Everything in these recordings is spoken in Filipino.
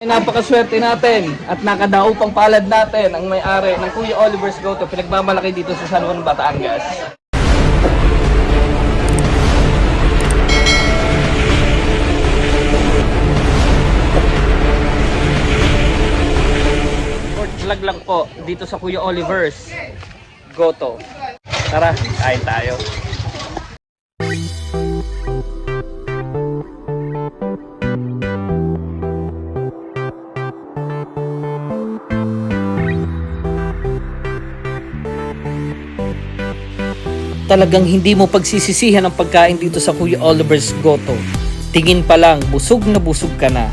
Napakaswerte natin at nakadaog pang palad natin ang may-ari ng Kuya Oliver's Goto, pinagmamalaki dito sa San Juan, Batangas. Short vlog lang po dito sa Kuya Oliver's Goto. Tara, kain tayo. Talagang hindi mo pagsisisihan ang pagkain dito sa Kuya Oliver's Goto. Tingin pa lang, busog na busog ka na.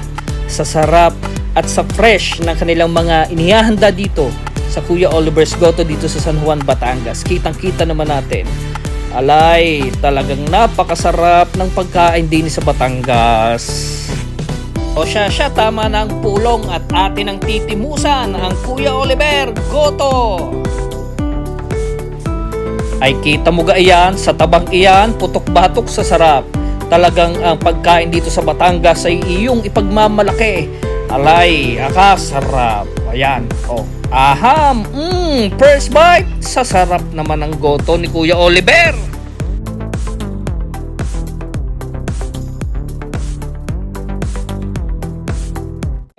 Sa sarap at sa fresh ng kanilang mga inihahanda dito sa Kuya Oliver's Goto dito sa San Juan, Batangas. Kitang-kita naman natin. Alay, talagang napakasarap ng pagkain din sa Batangas. O siya, tama na ang pulong at atin ang titimusan ang Kuya Oliver Goto. Ay kita mo ga iyan, sa tabang iyan, putok-batok sa sarap. Talagang ang pagkain dito sa Batangas ay iyong ipagmamalaki. Alay, akasarap. Ayan, aham, first bite, sa sarap naman ang goto ni Kuya Oliver.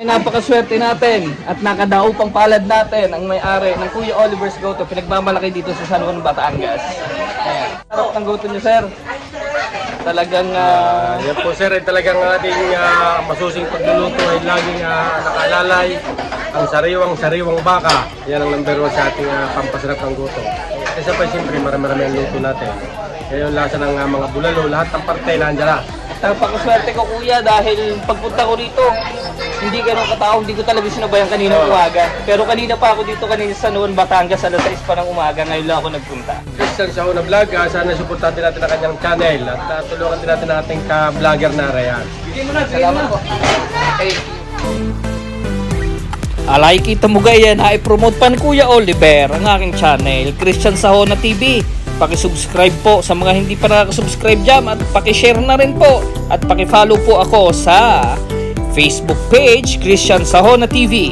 Napakaswerte natin at nakadaog pang palad natin ang may-ari ng Kuya Oliver's Goto, pinagmamalaki dito sa San Juan, Batangas. Ayan. Sarap ng goto niyo, sir. Talagang yan po sir, ay talagang ating masusing pagluluto ay laging nakalalay ang sariwang baka. Yan ang number 1 sa ating pampasarap ng goto. Kasi pa siyempre marami-rami ang luto natin. Kaya yung lasa ng mga bulalo, lahat ng parte nandiyan na. napakaswerte ko, kuya, dahil pagpunta ko rito, hindi ganun katao, hindi ko talaga sinabayan kaninang umaga. Pero kanina pa ako dito kanina sa Noon, Batangas, alas 6 pa ng umaga, ngayon lang ako nagpunta. Christian Sahona Vlog, sana suportahan din natin ang kanyang channel at tulungan din natin ang ating ka-vlogger na Ryan. Salamat po. Okay. Alay, kita mo gaya na i-promote pa ni Kuya Oliver ang aking channel, Christian Sahona TV. Paki-subscribe po sa mga hindi pa nakaka-subscribe dyan at paki-share na rin po at paki-follow po ako sa Facebook page, Christian Sahona TV.